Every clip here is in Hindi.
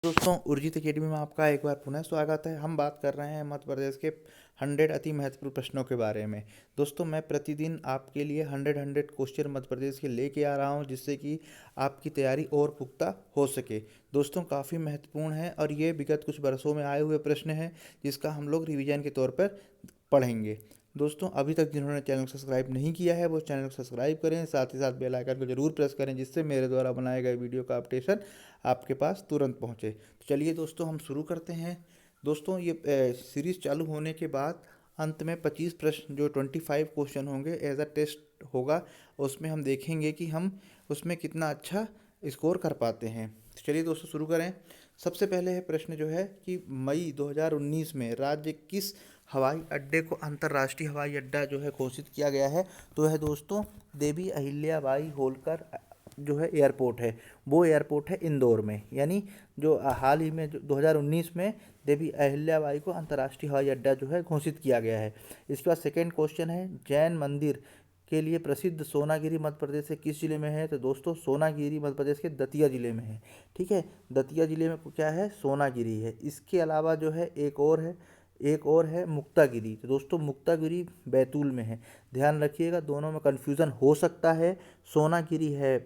दोस्तों, उर्जित एकेडमी में आपका एक बार पुनः स्वागत है। हम बात कर रहे हैं मध्य प्रदेश के 100 अति महत्वपूर्ण प्रश्नों के बारे में। दोस्तों, मैं प्रतिदिन आपके लिए 100 क्वेश्चन मध्य प्रदेश के लेके आ रहा हूं, जिससे कि आपकी तैयारी और पुख्ता हो सके। दोस्तों, काफ़ी महत्वपूर्ण है और ये विगत कुछ वर्षों में आए हुए प्रश्न हैं, जिसका हम लोग रिवीजन के तौर पर पढ़ेंगे। दोस्तों, अभी तक जिन्होंने चैनल को सब्सक्राइब नहीं किया है वो चैनल को सब्सक्राइब करें, साथ ही साथ बेल आइकन को जरूर प्रेस करें, जिससे मेरे द्वारा बनाए गए वीडियो का अपडेशन आपके पास तुरंत पहुंचे। तो चलिए दोस्तों, हम शुरू करते हैं। दोस्तों, ये सीरीज़ चालू होने के बाद अंत में 25 प्रश्न, जो 25 क्वेश्चन होंगे, एज अ टेस्ट होगा। उसमें हम देखेंगे कि हम उसमें कितना अच्छा स्कोर कर पाते हैं। तो चलिए दोस्तों, शुरू करें। सबसे पहले है प्रश्न जो है कि मई 2019 में राज्य किस हवाई अड्डे को अंतर्राष्ट्रीय हवाई अड्डा जो है घोषित किया गया है? तो है दोस्तों, देवी अहिल्याबाई होलकर जो है एयरपोर्ट है, वो एयरपोर्ट है इंदौर में। यानी जो हाल ही में जो 2019 में देवी अहिल्याबाई को अंतर्राष्ट्रीय हवाई अड्डा जो है घोषित किया गया है। इसके बाद सेकेंड क्वेश्चन है, जैन मंदिर के लिए प्रसिद्ध सोनागिरी मध्य प्रदेश के किस जिले में है? तो दोस्तों, सोनागिरी मध्य प्रदेश के दतिया जिले में है। ठीक है, दतिया जिले में क्या है? सोनागिरी है। इसके अलावा जो है एक और है मुक्तागिरी। तो दोस्तों, मुक्तागिरी बैतूल में है। ध्यान रखिएगा, दोनों में कन्फ्यूज़न हो सकता है। सोनागिरी है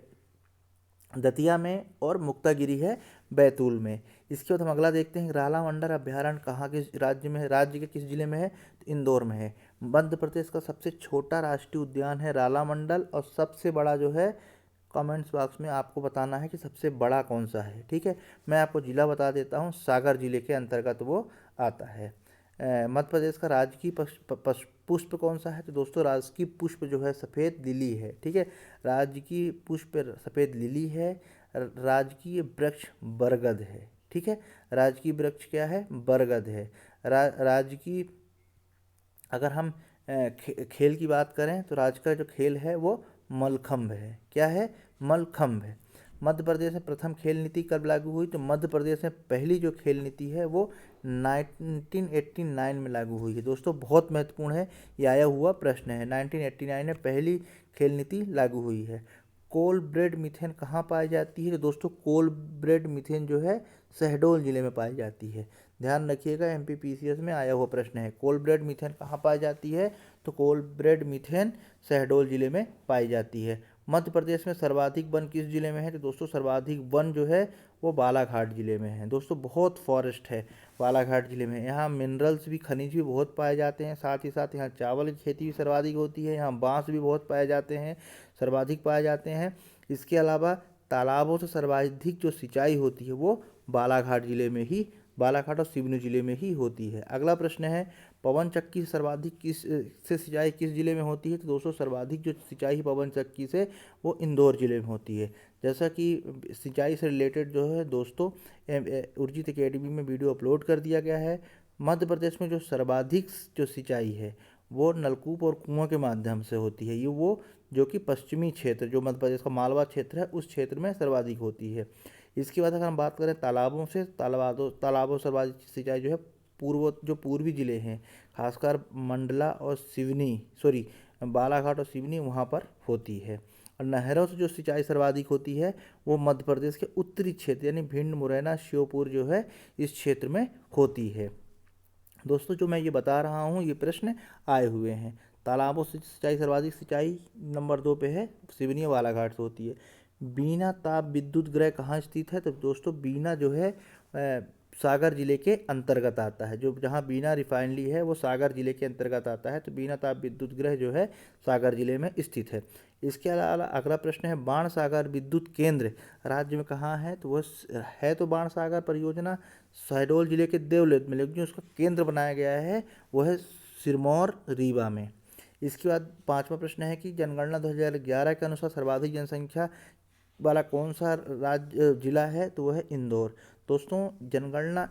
दतिया में और मुक्तागिरी है बैतूल में। इसके बाद हम अगला देखते हैं, राला मंडल अभ्यारण्य कहाँ के राज्य में है? राज्य के किस जिले में है? तो इंदौर में है। मध्य प्रदेश का सबसे छोटा राष्ट्रीय उद्यान है राला मंडल, और सबसे बड़ा जो है, कमेंट्स बॉक्स में आपको बताना है कि सबसे बड़ा कौन सा है। ठीक है, मैं आपको जिला बता देता हूँ, सागर जिले के अंतर्गत वो आता है। मध्य प्रदेश का राजकीय पुष्प कौन सा है? तो दोस्तों, राजकीय पुष्प जो है सफ़ेद लिली है। ठीक है, राजकीय पुष्प सफ़ेद लिली है। राजकीय वृक्ष बरगद है। ठीक है, राजकीय वृक्ष क्या है? बरगद है। राजकीय, अगर हम खेल की बात करें तो राज्य का जो खेल है वो मलखंभ है। क्या है? मलखंभ है। मध्य प्रदेश में प्रथम खेल नीति कब लागू हुई? तो मध्य प्रदेश में पहली जो खेल नीति है वो 1989 में लागू हुई है। दोस्तों, बहुत महत्वपूर्ण है, ये आया हुआ प्रश्न है। 1989 में पहली खेल नीति लागू हुई है। कोल ब्रेड मीथेन कहाँ पाई जाती है? तो दोस्तों, कोल ब्रेड मीथेन जो है शहडोल जिले में पाई जाती है। ध्यान रखिएगा, एमपीपीसीएस में आया हुआ प्रश्न है। कोल ब्रेड मीथेन कहाँ पाई जाती है? तो कोल ब्रेड मीथेन शहडोल जिले में पाई जाती है। मध्य प्रदेश में सर्वाधिक वन किस जिले में है? तो दोस्तों, सर्वाधिक वन जो है वो बालाघाट जिले में है। दोस्तों, बहुत फॉरेस्ट है बालाघाट जिले में। यहाँ मिनरल्स भी, खनिज भी बहुत पाए जाते हैं। साथ ही साथ यहाँ चावल की खेती भी सर्वाधिक होती है। यहाँ बांस भी बहुत पाए जाते हैं, सर्वाधिक पाए जाते हैं। इसके अलावा तालाबों से सर्वाधिक जो सिंचाई होती है वो बालाघाट और सिवनी जिले में ही होती है। अगला प्रश्न है, पवन चक्की से सर्वाधिक सिंचाई किस जिले में होती है? तो दोस्तों, सर्वाधिक जो सिंचाई पवन चक्की से वो इंदौर जिले में होती है। जैसा कि सिंचाई से रिलेटेड जो है दोस्तों, उर्जित एकेडमी में वीडियो अपलोड कर दिया गया है। मध्य प्रदेश में जो सर्वाधिक जो सिंचाई है वो नलकूप और कुओं के माध्यम से होती है। ये वो जो कि पश्चिमी क्षेत्र, जो मध्य प्रदेश का मालवा क्षेत्र है, उस क्षेत्र में सर्वाधिक होती है। इसके बाद अगर हम बात करें तालाबों से, तालाबों सर्वाधिक सिंचाई जो है पूर्वी जिले हैं, खासकर मंडला और बालाघाट और सिवनी, वहाँ पर होती है। और नहरों से जो सिंचाई सर्वाधिक होती है वो मध्य प्रदेश के उत्तरी क्षेत्र, यानी भिंड, मुरैना, श्योपुर जो है, इस क्षेत्र में होती है। दोस्तों, जो मैं ये बता रहा हूँ ये प्रश्न आए हुए हैं। तालाबों से सिंचाई सर्वाधिक सिंचाई नंबर 2 पे है, सिवनी और बालाघाट से होती है। बीना ताप विद्युत गृह कहाँ स्थित है? तो दोस्तों, बीना जो है सागर जिले के अंतर्गत आता है। जो जहाँ बीना रिफाइनरी है वो सागर जिले के अंतर्गत आता है। तो बीना ताप विद्युत गृह जो है सागर जिले में स्थित है। इसके अलावा अगला प्रश्न है, बाण सागर विद्युत केंद्र राज्य में कहाँ है? तो वह है तो बाण सागर परियोजना शहडोल जिले के देवलित में, लेकिन जो उसका केंद्र बनाया गया है वो है सिरमौर रीवा में। इसके बाद पांचवा प्रश्न है कि जनगणना 2011 के अनुसार सर्वाधिक जनसंख्या वाला कौन सा राज्य जिला है? तो वह है इंदौर। दोस्तों, जनगणना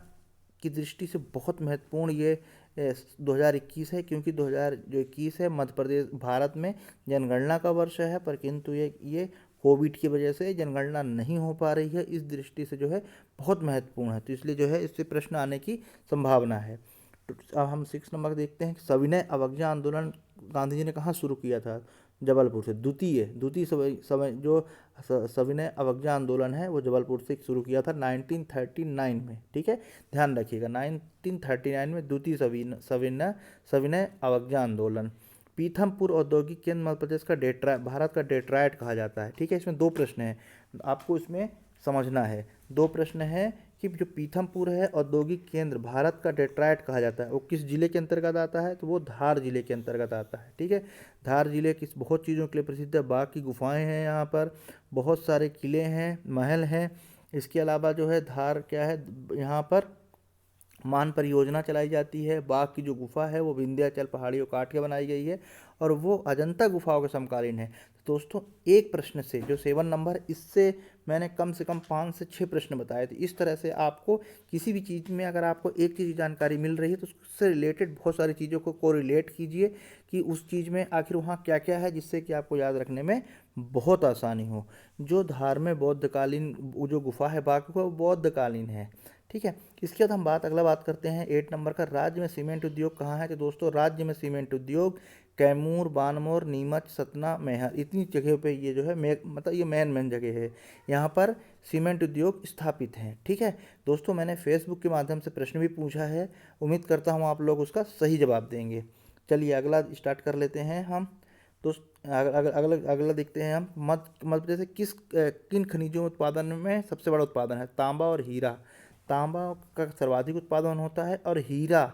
की दृष्टि से बहुत महत्वपूर्ण ये 2021 है, क्योंकि 2021 है मध्य प्रदेश भारत में जनगणना का वर्ष है, पर किंतु ये कोविड की वजह से जनगणना नहीं हो पा रही है। इस दृष्टि से जो है बहुत महत्वपूर्ण है, तो इसलिए जो है इससे प्रश्न आने की संभावना है। तो अब हम 6 नंबर देखते हैं, सविनय अवज्ञा आंदोलन गांधी जी ने कहाँ शुरू किया था? जबलपुर से। द्वितीय द्वितीय समय जो सविनय अवज्ञा आंदोलन है वो जबलपुर से शुरू किया था 1939 में। ठीक है, ध्यान रखिएगा 1939 में द्वितीय सविनय सविनय अवज्ञा आंदोलन। पीथमपुर औद्योगिक केंद्र मध्य प्रदेश का भारत का डेट्रायट कहा जाता है। ठीक है, इसमें दो प्रश्न हैं, आपको इसमें समझना है। दो प्रश्न है कि जो पीथमपुर है औद्योगिक केंद्र भारत का डेट्रायट कहा जाता है, वो किस जिले के अंतर्गत आता है, तो वो धार जिले के अंतर्गत आता है। ठीक है, धार जिले किस बहुत चीज़ों के लिए प्रसिद्ध है, बाघ की गुफाएं हैं यहाँ पर, बहुत सारे किले हैं, महल हैं। इसके अलावा जो है धार क्या है, यहाँ पर मान परियोजना चलाई जाती है। बाघ की जो गुफा है वो विंध्याचल पहाड़ियों काट के बनाई गई है और वो अजंता गुफाओं के समकालीन है। तो दोस्तों एक प्रश्न से जो 7 नंबर, इससे मैंने कम से कम 5 से 6 प्रश्न बताए थे। इस तरह से आपको किसी भी चीज़ में अगर आपको एक चीज़ की जानकारी मिल रही है तो उससे रिलेटेड बहुत सारी चीज़ों को कोरिलेट कीजिए कि उस चीज़ में आखिर वहाँ क्या क्या है, जिससे कि आपको याद रखने में बहुत आसानी हो। जो धार में बौद्धकालीन जो गुफा है बाघ गुफा, वो बौद्धकालीन है। ठीक है, इसके बाद हम अगला बात करते हैं 8 नंबर का, राज्य में सीमेंट उद्योग कहाँ है। तो दोस्तों राज्य में सीमेंट उद्योग कैमूर, बानमोर, नीमच, सतना, मैहर, इतनी जगह पे ये जो है मतलब ये मेन जगह है, यहाँ पर सीमेंट उद्योग स्थापित हैं। ठीक है दोस्तों, मैंने फेसबुक के माध्यम से प्रश्न भी पूछा है, उम्मीद करता हूँ आप लोग उसका सही जवाब देंगे। चलिए अगला स्टार्ट कर लेते हैं हम दोस्त। अगला देखते हैं हम, मध्य प्रदेश से किन खनिजों उत्पादन में सबसे बड़ा उत्पादन है। तांबा और हीरा। तांबा का सर्वाधिक उत्पादन होता है और हीरा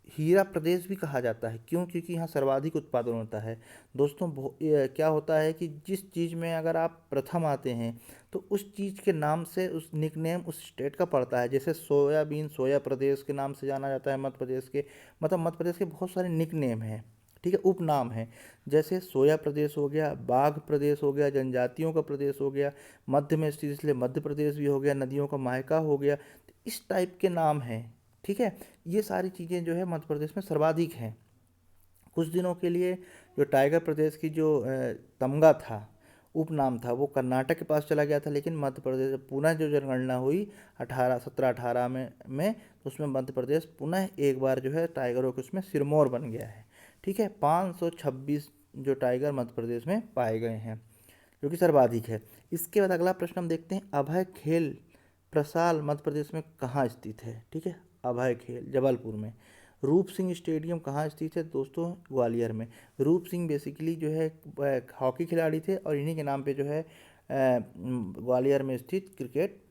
हीरा प्रदेश भी कहा जाता है। क्यों? क्योंकि यहाँ सर्वाधिक उत्पादन होता है। दोस्तों क्या होता है कि जिस चीज़ में अगर आप प्रथम आते हैं तो उस चीज़ के नाम से उस निकनेम उस स्टेट का पड़ता है। जैसे सोयाबीन सोया प्रदेश के नाम से जाना जाता है मध्य प्रदेश के, मतलब मध्य प्रदेश के बहुत सारे निकनेम हैं। ठीक है, उपनाम है। जैसे सोया प्रदेश हो गया, बाघ प्रदेश हो गया, जनजातियों का प्रदेश हो गया, मध्य में स्थित इसलिए मध्य प्रदेश भी हो गया, नदियों का मायका हो गया, तो इस टाइप के नाम हैं। ठीक है, ये सारी चीज़ें जो है मध्य प्रदेश में सर्वाधिक हैं। कुछ दिनों के लिए जो टाइगर प्रदेश की जो तमगा था, उपनाम था, वो कर्नाटक के पास चला गया था, लेकिन मध्य प्रदेश पुनः जो जनगणना हुई 1718 में तो उसमें मध्य प्रदेश पुनः एक बार जो है टाइगरों के उसमें सिरमौर बन गया है। ठीक है, 526 जो टाइगर मध्य प्रदेश में पाए गए हैं, जो कि सर्वाधिक है। इसके बाद अगला प्रश्न हम देखते हैं, अभय खेल प्रसाल मध्य प्रदेश में कहाँ स्थित है। ठीक है, अभय खेल जबलपुर में। रूप सिंह स्टेडियम कहाँ स्थित है दोस्तों, ग्वालियर में। रूप सिंह बेसिकली जो है हॉकी खिलाड़ी थे और इन्हीं के नाम पे जो है ग्वालियर में स्थित क्रिकेट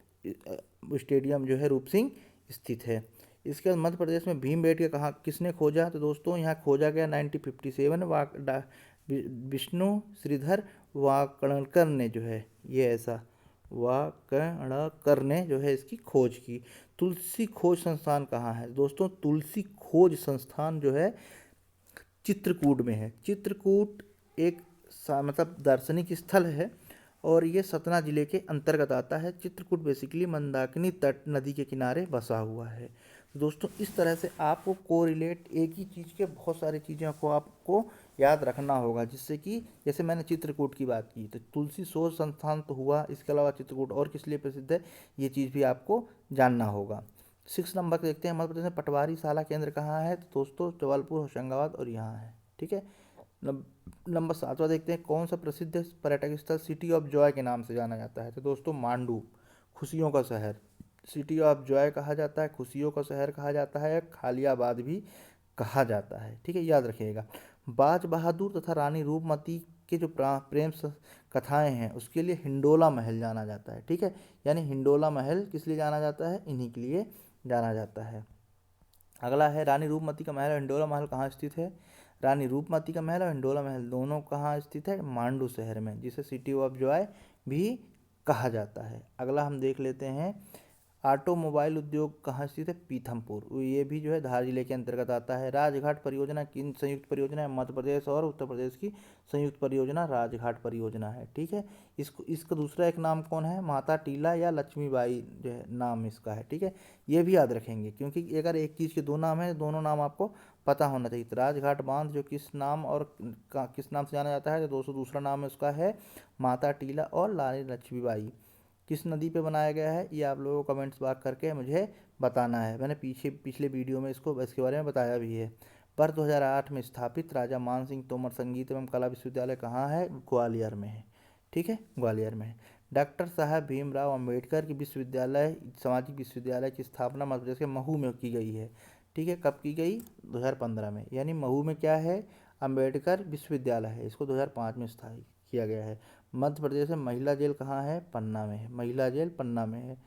स्टेडियम जो है रूप सिंह स्थित है। इसके बाद मध्य प्रदेश में भीमबेटका कहाँ किसने खोजा, तो दोस्तों यहाँ खोजा गया 1957 विष्णु श्रीधर वाकणकर ने जो है ये ऐसा वाकणकर ने जो है इसकी खोज की। तुलसी खोज संस्थान कहाँ है दोस्तों, तुलसी खोज संस्थान जो है चित्रकूट में है। चित्रकूट एक मतलब दार्शनिक स्थल है और ये सतना जिले के अंतर्गत आता है। चित्रकूट बेसिकली मंदाकिनी तट नदी के किनारे बसा हुआ है। तो दोस्तों इस तरह से आपको कोरिलेट एक ही चीज़ के बहुत सारी चीज़ों को आपको याद रखना होगा, जिससे कि जैसे मैंने चित्रकूट की बात की तो तुलसी शोध संस्थान तो हुआ, इसके अलावा चित्रकूट और किस लिए प्रसिद्ध है ये चीज़ भी आपको जानना होगा। 6 नंबर को देखते हैं, मध्य प्रदेश में पटवारी शाला केंद्र कहाँ है, तो दोस्तों जबलपुर, होशंगाबाद और यहाँ है। ठीक है, नंबर 7वां देखते हैं, कौन सा प्रसिद्ध पर्यटक स्थल सिटी ऑफ जॉय के नाम से जाना जाता है, तो दोस्तों मांडू, खुशियों का शहर, सिटी ऑफ जॉय कहा जाता है, खुशियों का शहर कहा जाता है, खालियाबाद भी कहा जाता है। ठीक है, याद रखिएगा। बाज बहादुर तथा रानी रूपमती के जो प्रेम कथाएं हैं उसके लिए हिंडोला महल जाना जाता है। ठीक है, यानी हिंडोला महल किस लिए जाना जाता है, इन्हीं के लिए जाना जाता है। अगला है रानी रूपमती का महल और हिंडोला महल कहाँ स्थित है। रानी रूपमती का महल और हिंडोला महल दोनों कहाँ स्थित है, मांडू शहर में, जिसे सिटी ऑफ जॉय भी कहा जाता है। अगला हम देख लेते हैं, ऑटोमोबाइल उद्योग कहाँ स्थित है, पीथमपुर, ये भी जो है धार जिले के अंतर्गत आता है। राजघाट परियोजना किन संयुक्त परियोजना है, मध्य प्रदेश और उत्तर प्रदेश की संयुक्त परियोजना राजघाट परियोजना है। ठीक है, इसका दूसरा एक नाम कौन है, माता टीला या लक्ष्मीबाई जो है नाम इसका है। ठीक है, ये भी याद रखेंगे क्योंकि अगर एक चीज़ के दो नाम है, दोनों नाम आपको पता होना चाहिए। तो राजघाट बांध जो किस नाम और किस नाम से जाना जाता है, तो दोस्तों दूसरा नाम है उसका है माता टीला और रानी लक्ष्मीबाई। किस नदी पे बनाया गया है ये आप लोगों को कमेंट्स बात करके मुझे बताना है। मैंने पिछले वीडियो में इसके बारे में बताया भी है। वर्ष 2008 में स्थापित राजा मान सिंह तोमर संगीत एवं कला विश्वविद्यालय कहाँ है? ग्वालियर में है। ठीक है, ग्वालियर में है। डॉक्टर साहब भीमराव अंबेडकर की विश्वविद्यालय सामाजिक विश्वविद्यालय की स्थापना मध्य प्रदेश के महू में की गई है। ठीक है, कब की गई? 2015 में। यानी महू में क्या है? अंबेडकर विश्वविद्यालय है। इसको 2005 में स्थापित किया गया है। मध्य प्रदेश में महिला जेल कहाँ है? पन्ना में है। महिला जेल पन्ना में है।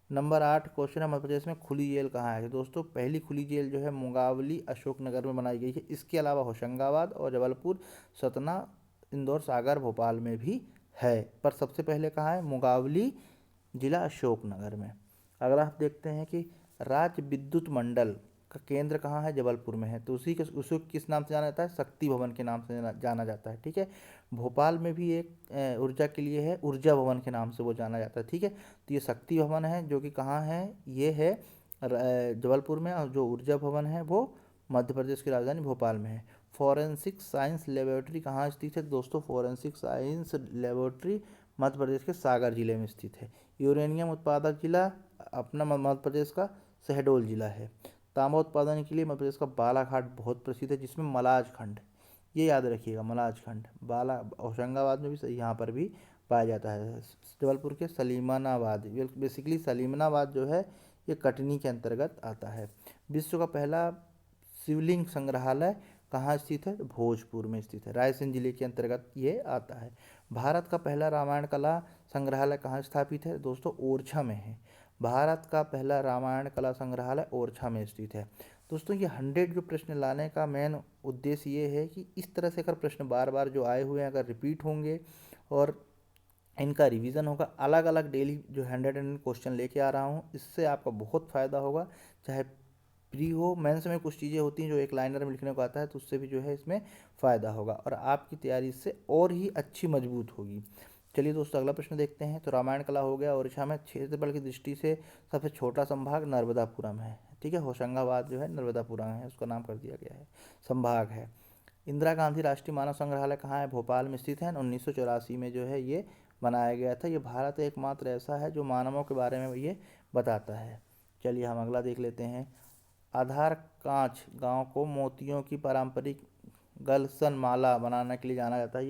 नंबर 8 क्वेश्चन है, मध्य प्रदेश में खुली जेल कहाँ है? दोस्तों पहली खुली जेल जो है मुंगावली अशोकनगर में बनाई गई है। इसके अलावा होशंगाबाद और जबलपुर, सतना, इंदौर, सागर, भोपाल में भी है, पर सबसे पहले कहाँ है? मुंगावली जिला अशोकनगर में। अगर आप देखते हैं कि राज्य विद्युत मंडल का केंद्र कहाँ है? जबलपुर में है। तो उसे किस नाम से जाना जाता है? शक्ति भवन के नाम से जाना जाता है। ठीक है, भोपाल में भी एक ऊर्जा के लिए है, ऊर्जा भवन के नाम से वो जाना जाता है। ठीक है, तो ये शक्ति भवन है जो कि कहाँ है? ये है जबलपुर में, और जो ऊर्जा भवन है वो मध्य प्रदेश की राजधानी भोपाल में है। फॉरेंसिक साइंस लेबोरेटरी कहाँ स्थित है? दोस्तों forensic science laboratory Madhya Pradesh के सागर जिले में स्थित है। यूरेनियम उत्पादक जिला अपना मध्य प्रदेश का शहडोल जिला है। तांबा उत्पादन के लिए मध्य प्रदेश का बालाघाट बहुत प्रसिद्ध है, जिसमें मलाज खंड, ये याद रखिएगा, मलाज खंड बाला होशंगाबाद में भी यहाँ पर भी पाया जाता है। जबलपुर के सलीमानाबाद, बेसिकली सलीमानाबाद जो है ये कटनी के अंतर्गत आता है। विश्व का पहला शिवलिंग संग्रहालय कहाँ स्थित है? भोजपुर में स्थित है, रायसेन जिले के अंतर्गत ये आता है। भारत का पहला रामायण कला संग्रहालय कहाँ स्थापित है? दोस्तों ओरछा में है। भारत का पहला रामायण कला संग्रहालय ओरछा में स्थित है। दोस्तों ये 100 जो प्रश्न लाने का मेन उद्देश्य ये है कि इस तरह से अगर प्रश्न बार बार जो आए हुए हैं अगर रिपीट होंगे और इनका रिवीजन होगा, अलग अलग डेली जो 100 क्वेश्चन लेके आ रहा हूँ, इससे आपका बहुत फ़ायदा होगा। चाहे प्री हो, मेंस में कुछ चीज़ें होती हैं जो एक लाइनर में लिखने को आता है, तो उससे भी जो है इसमें फ़ायदा होगा और आपकी तैयारी इससे और ही अच्छी मजबूत होगी। चलिए दोस्तों अगला प्रश्न देखते हैं। तो रामायण कला हो गया। ओडिशा में क्षेत्रफल की दृष्टि से सबसे छोटा संभाग नर्मदापुरम है। ठीक है, होशंगाबाद जो है नर्मदापुरम है, उसका नाम कर दिया गया है, संभाग है। इंदिरा गांधी राष्ट्रीय मानव संग्रहालय कहाँ है? भोपाल में स्थित है। 1984 में जो है ये बनाया गया था। ये भारत एकमात्र ऐसा है जो मानवों के बारे में ये बताता है। चलिए हम अगला देख लेते हैं। आधार कांच गांव को मोतियों की पारंपरिक गलसन माला बनाने के लिए जाना जाता है।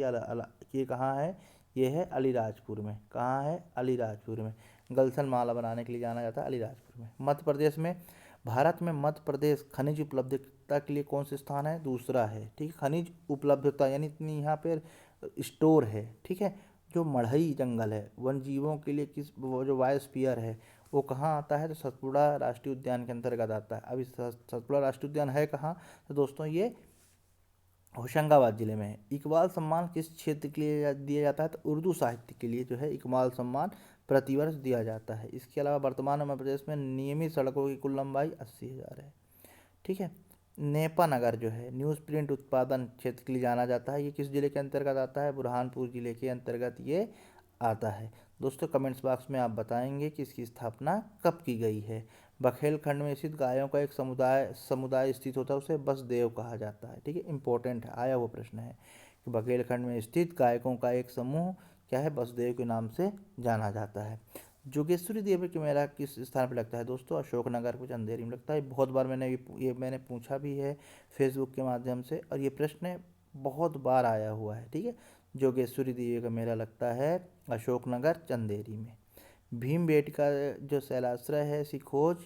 ये कहाँ है? ये है अलीराजपुर में। कहाँ है? अलीराजपुर में। गलसन माला बनाने के लिए जाना जाता है अलीराजपुर में। मध्य प्रदेश में, भारत में मध्य प्रदेश खनिज उपलब्धता के लिए कौन से स्थान है? दूसरा है। ठीक है, खनिज उपलब्धता यानी इतनी यहाँ पर स्टोर है। ठीक है, जो मढ़ई जंगल है वन जीवों के लिए किस, वो जो बायोस्फीयर है वो कहाँ आता है? तो सतपुड़ा राष्ट्रीय उद्यान के अंतर्गत आता है। अब इस सतपुड़ा राष्ट्रीय उद्यान है कहाँ? तो दोस्तों ये होशंगाबाद जिले में है। इकबाल सम्मान किस क्षेत्र के लिए दिया जाता है? तो उर्दू साहित्य के लिए जो है इकबाल सम्मान प्रतिवर्ष दिया जाता है। इसके अलावा वर्तमान में मध्य प्रदेश में नियमित सड़कों की कुल लंबाई 80,000 है। ठीक है, नेपा नगर जो है न्यूज़ प्रिंट उत्पादन क्षेत्र के लिए जाना जाता है। ये किस जिले के अंतर्गत आता है? बुरहानपुर जिले के अंतर्गत ये आता है। दोस्तों कमेंट्स बॉक्स में आप बताएंगे कि इसकी स्थापना कब की गई है। बघेलखंड में स्थित गायों का एक समुदाय स्थित होता है, उसे बसदेव कहा जाता है। ठीक है, इंपॉर्टेंट है, आया हुआ प्रश्न है कि बघेलखंड में स्थित गायकों का एक समूह क्या है? बसदेव के नाम से जाना जाता है। जोगेश्वरी देवी का मेला किस स्थान पर लगता है? दोस्तों अशोकनगर कुछ अंधेरी में लगता है। बहुत बार मैंने पूछा भी है फेसबुक के माध्यम से, और ये प्रश्न बहुत बार आया हुआ है। ठीक है, जोगेश्वरी देवी का मेला लगता है अशोकनगर चंदेरी में। भीमबेटका जो शैलाश्रय है इसकी खोज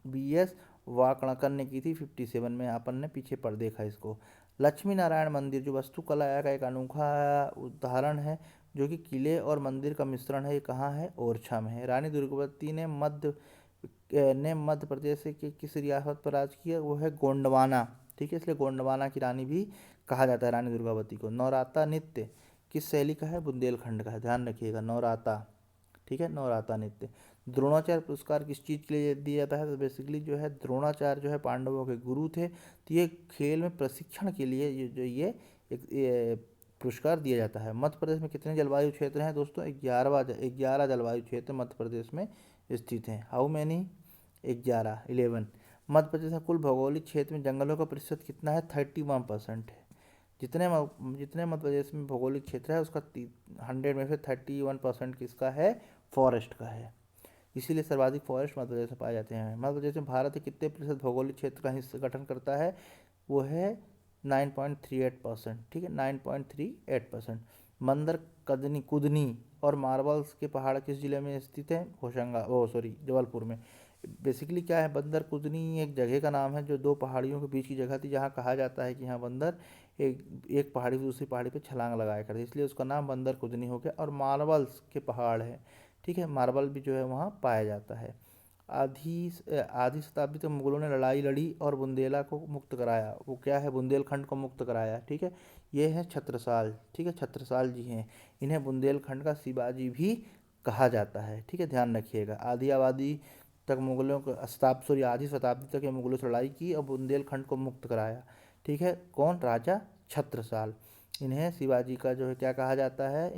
BS वाकणकर ने की थी 57 में। अपन ने पीछे पर देखा इसको। लक्ष्मी नारायण मंदिर जो वास्तुकला का एक अनोखा उदाहरण है, जो कि किले और मंदिर का मिश्रण है, ये कहाँ है? ओरछा में है। रानी दुर्गावती ने मध्य प्रदेश के किस रियासत पर राज किया? वो है गोंडवाना। ठीक है, इसलिए गोंडवाना की रानी भी कहा जाता है रानी दुर्गावती को। नौराता नृत्य किस शैली का है? बुंदेलखंड का है, ध्यान रखिएगा, नौराता। ठीक है, नौराता नृत्य। द्रोणाचार्य पुरस्कार किस चीज़ के लिए दिया जाता है? तो बेसिकली जो है द्रोणाचार्य जो है पांडवों के गुरु थे, तो ये खेल में प्रशिक्षण के लिए ये पुरस्कार दिया जाता है। मध्य प्रदेश में कितने जलवायु क्षेत्र हैं? दोस्तों 11 जलवायु क्षेत्र मध्य प्रदेश में स्थित हैं। How many? 11। मध्य प्रदेश में कुल भौगोलिक क्षेत्र में जंगलों का प्रतिशत कितना है? 31% है। जितने मध्य प्रदेश में भौगोलिक क्षेत्र है उसका 100 में से 31% किसका है? फॉरेस्ट का है। इसीलिए सर्वाधिक फॉरेस्ट मध्य प्रदेश में पाए जाते हैं। मध्य प्रदेश में भारत के कितने प्रतिशत भौगोलिक क्षेत्र का हिस्सा गठन करता है? वो है 9.38%, ठीक है, 9.38%। मंदर कदनी कुदनी और मार्बल्स के पहाड़ किस जिले में स्थित है? जबलपुर में। बेसिकली क्या है, बंदर कुदनी एक जगह का नाम है जो दो पहाड़ियों के बीच की जगह थी, जहाँ कहा जाता है कि यहाँ बंदर एक पहाड़ी से दूसरी पहाड़ी पे छलांग लगाया करते, इसलिए उसका नाम बंदर कुदनी हो गया। और मार्बल्स के पहाड़ है, ठीक है, मार्बल भी जो है वहाँ पाया जाता है। आधी शताब्दी तक मुगलों ने लड़ाई लड़ी और बुंदेला को मुक्त कराया। वो क्या है? बुंदेलखंड को मुक्त कराया, ठीक है। ये है छत्रसाल, ठीक है, छत्रसाल जी हैं। इन्हें बुंदेलखंड का शिवाजी भी कहा जाता है, ठीक है, ध्यान रखिएगा। आधी आबादी तक मुगलों को आधी शताब्दी तक ये मुगलों से लड़ाई की और बुंदेलखंड को मुक्त कराया, ठीक है। कौन? राजा छत्रसाल। इन्हें शिवाजी का जो है क्या कहा जाता है?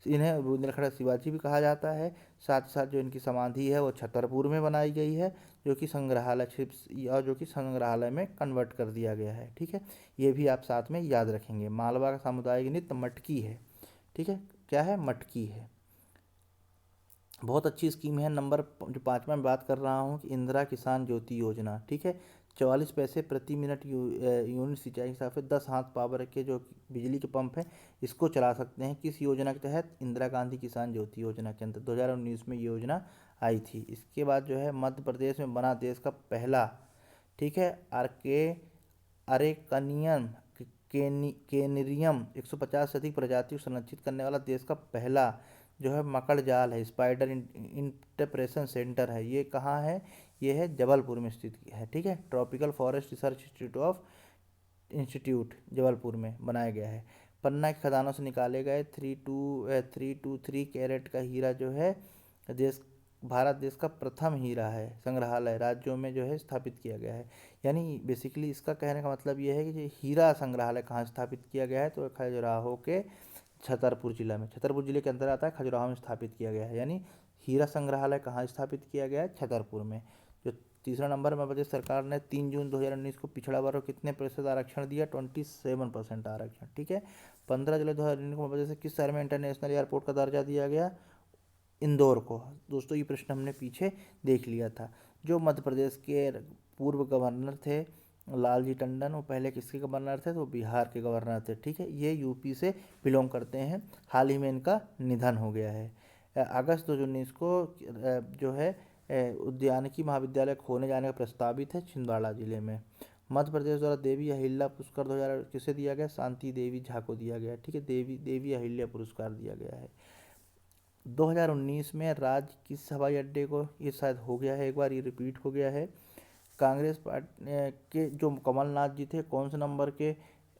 इन्हें बुंदेलखंड शिवाजी भी कहा जाता है। साथ ही साथ जो इनकी समाधि है वो छतरपुर में बनाई गई है, जो कि संग्रहालय में कन्वर्ट कर दिया गया है, ठीक है। ये भी आप साथ में याद रखेंगे। मालवा का सामुदायिक नृत्य मटकी है, ठीक है। क्या है? मटकी है। बहुत अच्छी स्कीम है। जो 5वां मैं बात कर रहा हूँ कि इंदिरा किसान ज्योति योजना, ठीक है। 44 पैसे प्रति मिनट यूनिट सिंचाई के हिसाब से 10 हाथ पावर के जो बिजली के पंप हैं, इसको चला सकते हैं। किस योजना के तहत? इंदिरा गांधी किसान ज्योति योजना के अंदर 2019 में ये योजना आई थी। इसके बाद जो है मध्य प्रदेश में बना देश का पहला, ठीक है, अरेकनियन केनेरियम 150 से अधिक प्रजातियों को संरक्षित करने वाला देश का पहला जो है मकड़ जाल है, स्पाइडर इंटरप्रेशन सेंटर है। ये कहाँ है? ये है जबलपुर में स्थित है, ठीक है। Tropical forest research institute Jabalpur में बनाया गया है। पन्ना की खदानों से निकाले गए 323 कैरेट का हीरा जो है भारत देश का प्रथम हीरा है संग्रहालय राज्यों में जो है स्थापित किया गया है। यानी बेसिकली इसका कहने का मतलब ये है कि जो हीरा संग्रहालय कहाँ स्थापित किया गया है, तो खजुराहो के छतरपुर जिला में, छतरपुर जिले के अंदर आता है, खजुराहो में स्थापित किया गया है। यानी हीरा संग्रहालय कहाँ स्थापित किया गया है? छतरपुर में। जो तीसरा नंबर में, मध्य प्रदेश सरकार ने 3 जून 2019 को पिछड़ा वर्ग को कितने प्रतिशत आरक्षण दिया? 27% आरक्षण, ठीक है। 15 जुलाई 2019 को मध्य प्रदेश से किस शहर में इंटरनेशनल एयरपोर्ट का दर्जा दिया गया? इंदौर को। दोस्तों ये प्रश्न हमने पीछे देख लिया था। जो मध्य प्रदेश के पूर्व गवर्नर थे लालजी टंडन, वो पहले किसके गवर्नर थे? तो बिहार के गवर्नर थे, ठीक है। ये यूपी से बिलोंग करते हैं। हाल ही में इनका निधन हो गया है। अगस्त 2019 को जो है उद्यानिकी महाविद्यालय खोले जाने का प्रस्तावित है छिंदवाड़ा जिले में। मध्य प्रदेश द्वारा देवी अहिल्या पुरस्कार 2000 किसे दिया गया? शांति देवी झा को दिया गया, ठीक है। देवी अहिल्या पुरस्कार दिया गया है। 2019 में राज्य किस हवाई अड्डे को, ये शायद हो गया है एक बार, ये रिपीट हो गया है। कांग्रेस पार्टी के जो कमलनाथ जी थे कौन से नंबर के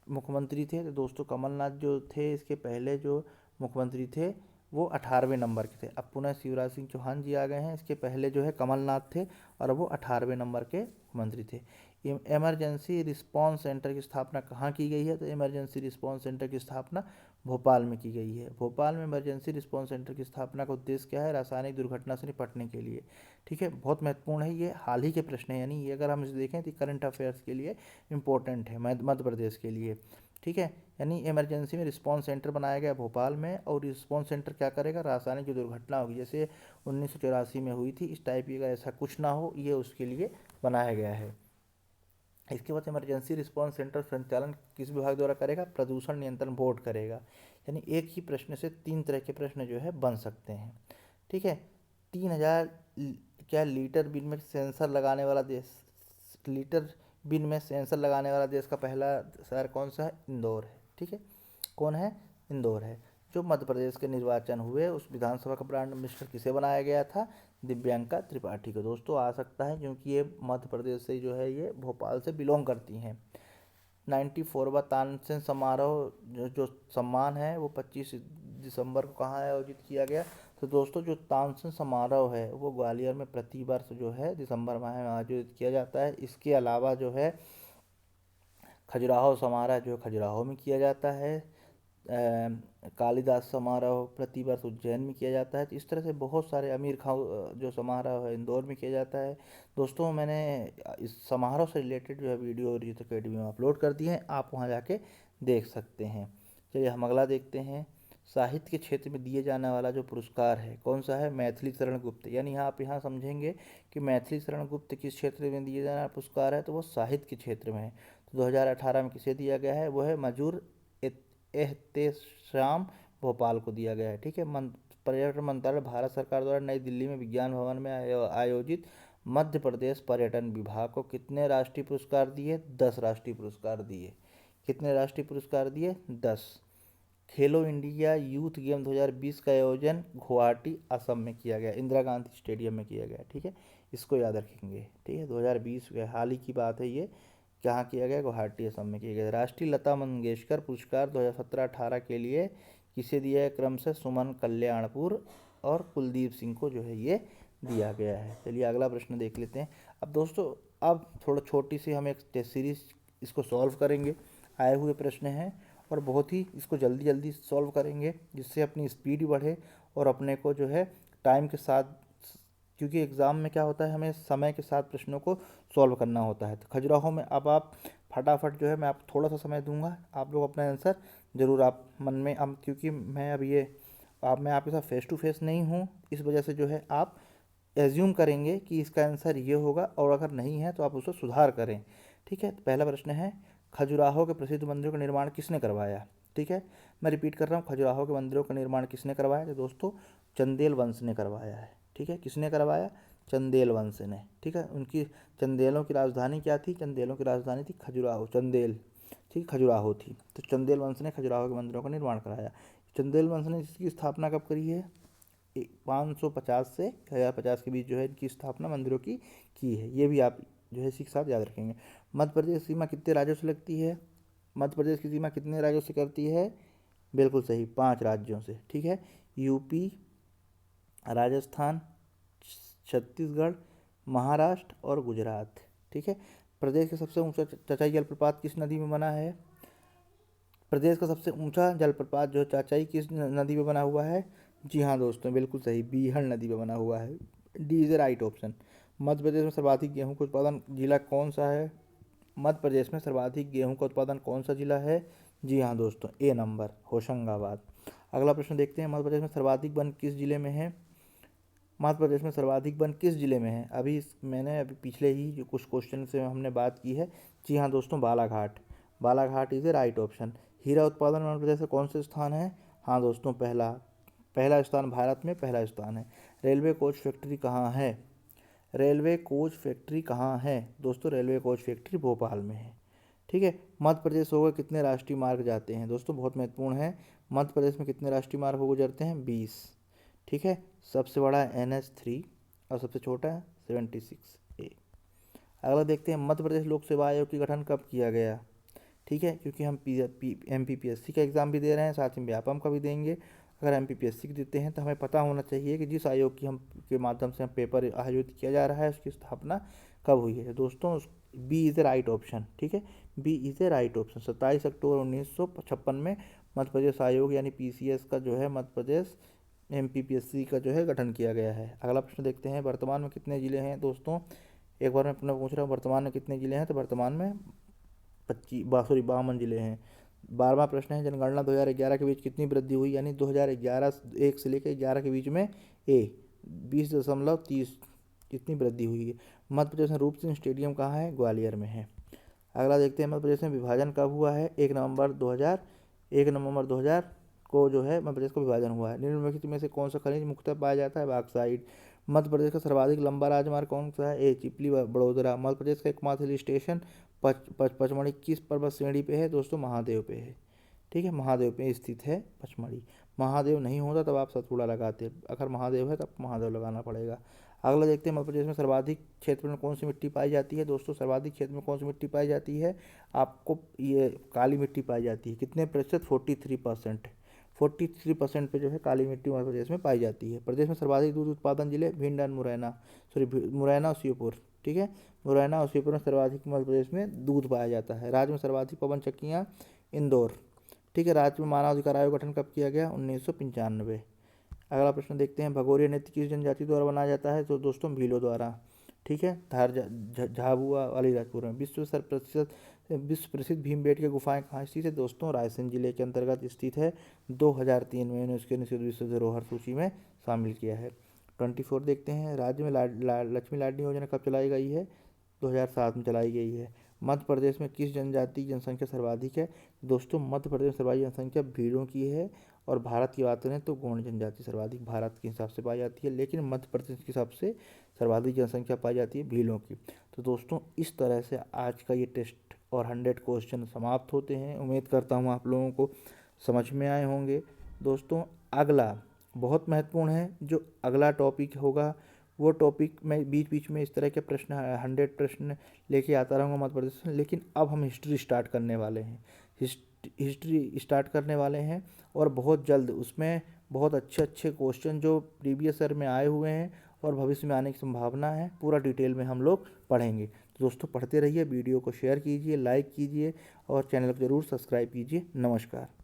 मुख्यमंत्री थे? तो दोस्तों कमलनाथ जो थे इसके पहले जो मुख्यमंत्री थे वो 18वें नंबर के थे। अब पुनः शिवराज सिंह चौहान जी आ गए हैं। इसके पहले जो है कमलनाथ थे और वो 18वें नंबर के मुख्यमंत्री थे। इमरजेंसी रिस्पांस सेंटर की स्थापना कहाँ की गई है? तो इमरजेंसी रिस्पांस सेंटर की स्थापना भोपाल में की गई है। भोपाल में इमरजेंसी रिस्पांस सेंटर की स्थापना का उद्देश्य क्या है? रासायनिक दुर्घटना से निपटने के लिए, ठीक है। बहुत महत्वपूर्ण है, ये हाल ही के प्रश्न है, यानी ये अगर हम इसे देखें तो करंट अफेयर्स के लिए इंपॉर्टेंट है मध्य प्रदेश के लिए, ठीक है। यानी इमरजेंसी में रिस्पांस सेंटर बनाया गया भोपाल में, और रिस्पांस सेंटर क्या करेगा? रासायनिक जो दुर्घटना होगी जैसे 1984 में हुई थी, इस टाइप की अगर ऐसा कुछ ना हो, ये उसके लिए बनाया गया है। इसके बाद इमरजेंसी रिस्पांस सेंटर संचालन किस विभाग द्वारा करेगा? प्रदूषण नियंत्रण बोर्ड करेगा। यानी एक ही प्रश्न से 3 तरह के प्रश्न जो है बन सकते हैं, ठीक है। 3000 क्या लीटर बिन में सेंसर लगाने वाला देश का पहला शहर कौन सा है? इंदौर है, ठीक है। कौन है? इंदौर है। जो मध्य प्रदेश के निर्वाचन हुए उस विधानसभा का प्राइम मिनिस्टर किसे बनाया गया था? दिव्यांका त्रिपाठी को। दोस्तों आ सकता है क्योंकि ये मध्य प्रदेश से जो है ये भोपाल से बिलोंग करती हैं। 94वां तानसेन समारोह जो सम्मान है वो 25 दिसंबर को कहाँ आयोजित किया गया? तो दोस्तों जो तानसेन समारोह है वो ग्वालियर में प्रति वर्ष जो है दिसंबर माह में आयोजित किया जाता है। इसके अलावा जो है खजुराहो समारोह जो खजुराहो में किया जाता है। कालिदास समारोह प्रतिवर्ष उज्जैन में किया जाता है। तो इस तरह से बहुत सारे अमीर खां जो समारोह है इंदौर में किया जाता है। दोस्तों मैंने इस समारोह से रिलेटेड जो है वीडियो रिजित अकेडमी में अपलोड कर दी है, आप वहां जाके देख सकते हैं। चलिए हम अगला देखते हैं। साहित्य के क्षेत्र में दिए जाने वाला जो पुरस्कार है कौन सा है, मैथिली शरण गुप्त। यानी आप यहाँ समझेंगे कि मैथिली शरण गुप्त किस क्षेत्र में दिए जाने वाला पुरस्कार है, तो वो साहित्य के क्षेत्र में है। तो 2018 में किसे दिया गया है, वो है मजूर एहतेशाम भोपाल को दिया गया है। ठीक है। पर्यटन मंत्रालय भारत सरकार द्वारा नई दिल्ली में विज्ञान भवन में आयोजित मध्य प्रदेश पर्यटन विभाग को कितने राष्ट्रीय पुरस्कार दिए, 10 राष्ट्रीय पुरस्कार दिए। कितने राष्ट्रीय पुरस्कार दिए, 10। खेलो इंडिया यूथ गेम 2020 का आयोजन गुवाहाटी असम में किया गया, इंदिरा गांधी स्टेडियम में किया गया। ठीक है, इसको याद रखेंगे। ठीक है, 2020 के हाल ही की बात है ये। कहाँ किया गया, गुवाहाटी असम में किया गया। राष्ट्रीय लता मंगेशकर पुरस्कार 2017-18 के लिए किसे दिया है, क्रम से सुमन कल्याणपुर और कुलदीप सिंह को जो है ये दिया गया है। चलिए अगला प्रश्न देख लेते हैं। अब दोस्तों अब थोड़ा छोटी सी हम एक टेस्ट सीरीज इसको सॉल्व करेंगे। आए हुए प्रश्न हैं और बहुत ही इसको जल्दी जल्दी सॉल्व करेंगे जिससे अपनी स्पीड बढ़े और अपने को जो है टाइम के साथ, क्योंकि एग्ज़ाम में क्या होता है हमें समय के साथ प्रश्नों को सॉल्व करना होता है। तो खजुराहो में अब आप फटाफट जो है मैं आपको थोड़ा सा समय दूंगा, आप लोग अपना आंसर ज़रूर आप मन में, अब क्योंकि मैं अब ये मैं आपके साथ फेस टू फेस नहीं हूँ, इस वजह से जो है आप एज्यूम करेंगे कि इसका आंसर ये होगा और अगर नहीं है तो आप उसको सुधार करें। ठीक है, तो पहला प्रश्न है खजुराहो के प्रसिद्ध मंदिरों का निर्माण किसने करवाया। ठीक है, मैं रिपीट कर रहा हूँ, खजुराहो के मंदिरों का निर्माण किसने करवाया, तो दोस्तों चंदेल वंश ने करवाया है। ठीक है, किसने करवाया, चंदेल वंश ने। ठीक है, उनकी चंदेलों की राजधानी क्या थी, चंदेलों की राजधानी थी खजुराहो, चंदेल, ठीक, खजुराहो थी। तो चंदेल वंश ने खजुराहो के मंदिरों का निर्माण कराया। चंदेल वंश ने इसकी स्थापना कब करी है, 550 से 1050 के बीच जो है इनकी स्थापना मंदिरों की है। ये भी आप जो है इसी के साथ याद रखेंगे। मध्य प्रदेश सीमा कितने राज्यों से लगती है, मध्य प्रदेश की सीमा कितने राज्यों से करती है, बिल्कुल सही, 5 राज्यों से। ठीक है, यूपी, राजस्थान, छत्तीसगढ़, महाराष्ट्र और गुजरात। ठीक है, प्रदेश का सबसे ऊंचा चाचाई जलप्रपात किस नदी में बना है, प्रदेश का सबसे ऊंचा जलप्रपात जो चाचाई किस नदी में बना हुआ है, जी हाँ दोस्तों बिल्कुल सही, बीहड़ नदी में बना हुआ है। D is a right option. Madhya Pradesh में सर्वाधिक गेहूं का उत्पादन जिला कौन सा है, मध्य प्रदेश में सर्वाधिक गेहूं का उत्पादन कौन सा जिला है, जी हाँ दोस्तों ए नंबर, होशंगाबाद। अगला प्रश्न देखते हैं, मध्य प्रदेश में सर्वाधिक वन किस जिले में है, मध्य प्रदेश में सर्वाधिक वन किस जिले में है। मैंने अभी पिछले ही जो कुछ क्वेश्चन से हमने बात की है, जी हाँ दोस्तों Balaghat, Balaghat is a right option. हीरा उत्पादन मध्य प्रदेश का कौन सा स्थान है, हाँ दोस्तों पहला स्थान, भारत में पहला स्थान है। रेलवे कोच फैक्ट्री कहाँ है, रेलवे कोच फैक्ट्री कहाँ है, दोस्तों रेलवे कोच फैक्ट्री भोपाल में है। ठीक है, मध्य प्रदेश होकर कितने राष्ट्रीय मार्ग जाते हैं, दोस्तों बहुत महत्वपूर्ण है, मध्य प्रदेश में कितने राष्ट्रीय मार्ग हो गुजरते हैं, 20। ठीक है, सबसे बड़ा है NH3 और सबसे छोटा है 76A। अगला देखते हैं, मध्य प्रदेश लोक सेवा आयोग की गठन कब किया गया। ठीक है, क्योंकि हम MPPSC का एग्ज़ाम भी दे रहे हैं, साथ ही व्यापम का भी देंगे। अगर MPPSC की देते हैं तो हमें पता होना चाहिए कि जिस आयोग की हम के माध्यम से हम पेपर आयोजित किया जा रहा है उसकी स्थापना कब हुई है। दोस्तों B is a right option. ठीक है, B is a right option. 27 अक्टूबर 1956 में मध्य प्रदेश आयोग यानी PCS का जो है मध्य प्रदेश MPPSC का जो है गठन किया गया है। अगला प्रश्न देखते हैं, वर्तमान में कितने ज़िले हैं दोस्तों, एक बार मैं अपना पूछ रहा हूँ वर्तमान में कितने ज़िले हैं, तो वर्तमान में 52 ज़िले हैं। 12वां प्रश्न है, जनगणना 2011 के बीच कितनी वृद्धि हुई, यानी 2011 1 से लेकर 11 के बीच में 20.30 कितनी वृद्धि हुई है। मध्य प्रदेश में रूप सिंह स्टेडियम कहाँ है, ग्वालियर में है। अगला देखते हैं, मध्य प्रदेश में विभाजन कब हुआ है, 1 नवंबर 2000 को जो है मध्य प्रदेश का विभाजन हुआ है। निम्नलिखित में से कौन सा खनिज मुख्यतः पाया जाता है, बॉक्साइट। मध्य प्रदेश का सर्वाधिक लंबा राजमार्ग कौन सा है, चिपली बड़ोदरा। मध्य प्रदेश का एकमात्र हिल स्टेशन पचमढ़ी किस पर्वत श्रेणी पे है, दोस्तों महादेव पे है। ठीक है, महादेव पे स्थित है पचमढ़ी। महादेव नहीं होता तब आप सतपुड़ा लगाते, अगर महादेव है तब महादेव लगाना पड़ेगा। अगला देखते हैं, मध्य प्रदेश में सर्वाधिक क्षेत्र में कौन सी मिट्टी पाई जाती है, दोस्तों सर्वाधिक क्षेत्र में कौन सी मिट्टी पाई जाती है, आपको ये काली मिट्टी पाई जाती है। कितने प्रतिशत, 43%। 43% पे जो है काली मिट्टी मध्य प्रदेश में पाई जाती है। प्रदेश में सर्वाधिक दूध उत्पादन जिले भिंड एंड मुरैना और श्योपुर। ठीक है, मुरैना और श्योपुर में सर्वाधिक मध्य प्रदेश में दूध पाया जाता है। राज्य में सर्वाधिक पवन चक्कियाँ इंदौर। ठीक है, राज्य में मानव अधिकार आयोग गठन कब किया गया, 1995। अगला प्रश्न देखते हैं, भगोरिया नृत्य किस जनजाति द्वारा बनाया जाता है, तो दोस्तों भीलों द्वारा। ठीक है। धार झाबुआ अलीराजपुर में। विश्व प्रसिद्ध भीमबेटका गुफाएं कहाँ स्थित है दोस्तों? रायसेन जिले के अंतर्गत स्थित है। 2003 में यूनेस्को ने विश्व धरोहर सूची में शामिल किया है। 24 देखते हैं, राज्य में लक्ष्मी लाडली योजना कब चलाई गई है? 2007 में चलाई गई है। मध्य प्रदेश में किस जनजाति की जनसंख्या सर्वाधिक है? दोस्तों मध्य प्रदेश में सर्वाधिक जनसंख्या भीड़ों की है। और भारत की बात करें तो गोंड जनजाति सर्वाधिक भारत के हिसाब से पाई जाती है, लेकिन मध्य प्रदेश के हिसाब से सर्वाधिक जनसंख्या पाई जाती है भीलों की। तो दोस्तों इस तरह से आज का ये टेस्ट और 100 क्वेश्चन समाप्त होते हैं। उम्मीद करता हूँ आप लोगों को समझ में आए होंगे। दोस्तों अगला बहुत महत्वपूर्ण है, जो अगला टॉपिक होगा वो टॉपिक में बीच बीच में इस तरह के प्रश्न 100 प्रश्न लेके आता रहूँगा मध्य प्रदेश में। लेकिन अब हम हिस्ट्री स्टार्ट करने वाले हैं। हिस्ट्री स्टार्ट करने वाले हैं और बहुत जल्द उसमें बहुत अच्छे अच्छे क्वेश्चन जो प्रीवियस ईयर में आए हुए हैं और भविष्य में आने की संभावना है, पूरा डिटेल में हम लोग पढ़ेंगे। तो दोस्तों पढ़ते रहिए, वीडियो को शेयर कीजिए, लाइक कीजिए और चैनल को ज़रूर सब्सक्राइब कीजिए। नमस्कार।